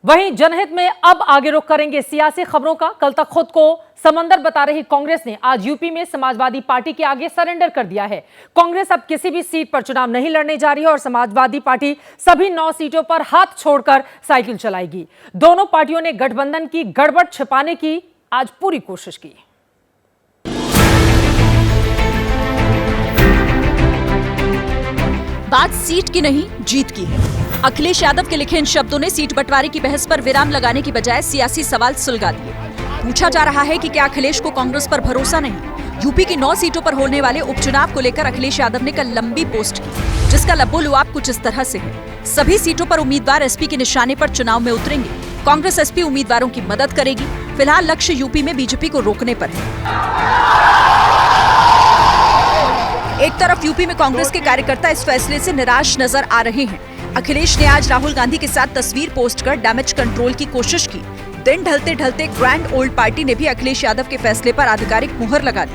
वहीं जनहित में अब आगे रुख करेंगे सियासी खबरों का। कल तक खुद को समंदर बता रही कांग्रेस ने आज यूपी में समाजवादी पार्टी के आगे सरेंडर कर दिया है। कांग्रेस अब किसी भी सीट पर चुनाव नहीं लड़ने जा रही है और समाजवादी पार्टी सभी 9 सीटों पर हाथ छोड़कर साइकिल चलाएगी। दोनों पार्टियों ने गठबंधन की गड़बड़ छिपाने की आज पूरी कोशिश की। बात सीट की नहीं, जीत की है। अखिलेश यादव के लिखे इन शब्दों ने सीट बंटवारे की बहस पर विराम लगाने की बजाय सियासी सवाल सुलगा दिए। पूछा जा रहा है कि क्या अखिलेश को कांग्रेस पर भरोसा नहीं। यूपी की 9 सीटों पर होने वाले उपचुनाव को लेकर अखिलेश यादव ने कल लंबी पोस्ट की, जिसका लब्बो-लुआब कुछ इस तरह से है। सभी सीटों पर उम्मीदवार एसपी के निशाने पर चुनाव में उतरेंगे। कांग्रेस एसपी उम्मीदवारों की मदद करेगी। फिलहाल लक्ष्य यूपी में बीजेपी को रोकने पर है। एक तरफ यूपी में कांग्रेस के कार्यकर्ता इस फैसले से निराश नजर आ रहे हैं। अखिलेश ने आज राहुल गांधी के साथ तस्वीर पोस्ट कर डैमेज कंट्रोल की कोशिश की। दिन ढलते ढलते ग्रैंड ओल्ड पार्टी ने भी अखिलेश यादव के फैसले पर आधिकारिक मुहर लगा दी।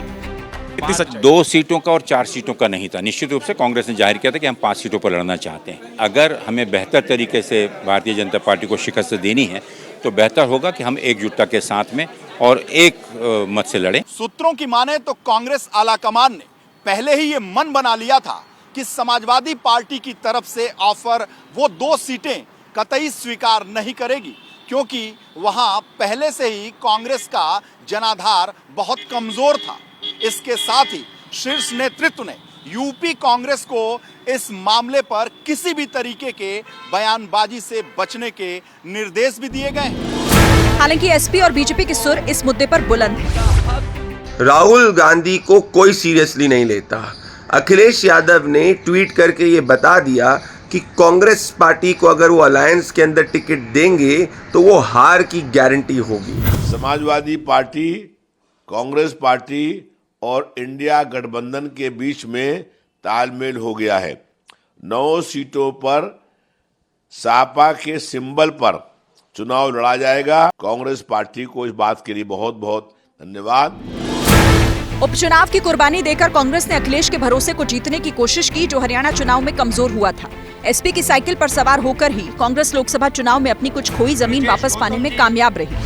2 सीटों का और 4 सीटों का नहीं था। निश्चित रूप से कांग्रेस ने जाहिर किया था कि हम 5 सीटों पर लड़ना चाहते हैं। अगर हमें बेहतर तरीके से भारतीय जनता पार्टी को शिकस्त देनी है तो बेहतर होगा कि हम एकजुटता के साथ में और एक मत से लड़ें। सूत्रों की माने तो कांग्रेस आलाकमान ने पहले ही ये मन बना लिया था कि समाजवादी पार्टी की तरफ से ऑफर वो 2 सीटें कतई स्वीकार नहीं करेगी, क्योंकि वहां पहले से ही कांग्रेस का जनाधार बहुत कमजोर था। इसके साथ ही शीर्ष नेतृत्व ने यूपी कांग्रेस को इस मामले पर किसी भी तरीके के बयानबाजी से बचने के निर्देश भी दिए गए हैं। हालांकि एसपी और बीजेपी के सुर इस मुद्दे पर बुलंद हैं। राहुल गांधी को कोई सीरियसली नहीं लेता। अखिलेश यादव ने ट्वीट करके ये बता दिया कि कांग्रेस पार्टी को अगर वो अलायंस के अंदर टिकट देंगे तो वो हार की गारंटी होगी। समाजवादी पार्टी, कांग्रेस पार्टी और इंडिया गठबंधन के बीच में तालमेल हो गया है। 9 सीटों पर सापा के सिंबल पर चुनाव लड़ा जाएगा। कांग्रेस पार्टी को इस बात के लिए बहुत बहुत धन्यवाद। उपचुनाव की कुर्बानी देकर कांग्रेस ने अखिलेश के भरोसे को जीतने की कोशिश की, जो हरियाणा चुनाव में कमजोर हुआ था। एसपी की साइकिल पर सवार होकर ही कांग्रेस लोकसभा चुनाव में अपनी कुछ खोई जमीन वापस पाने में कामयाब रही।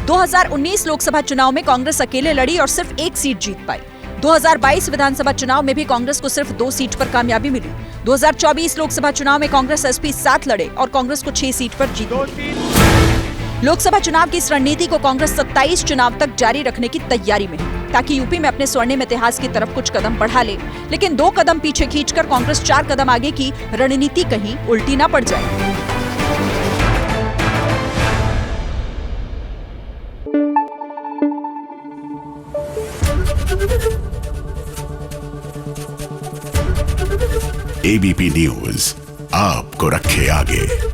2019 लोकसभा चुनाव में कांग्रेस अकेले लड़ी और सिर्फ 1 सीट जीत पाई। 2022 विधानसभा चुनाव में भी कांग्रेस को सिर्फ 2 सीट पर कामयाबी मिली। 2024 लोकसभा चुनाव में कांग्रेस एसपी साथ लड़े और कांग्रेस को 6 सीट पर जीत मिली। लोकसभा चुनाव की इस रणनीति को कांग्रेस 27 चुनाव तक जारी रखने की तैयारी में है, ताकि यूपी में अपने स्वर्णिम इतिहास की तरफ कुछ कदम बढ़ा ले। लेकिन 2 कदम पीछे खींचकर कांग्रेस 4 कदम आगे की रणनीति कहीं उल्टी ना पड़ जाए। एबीपी न्यूज आपको रखे आगे।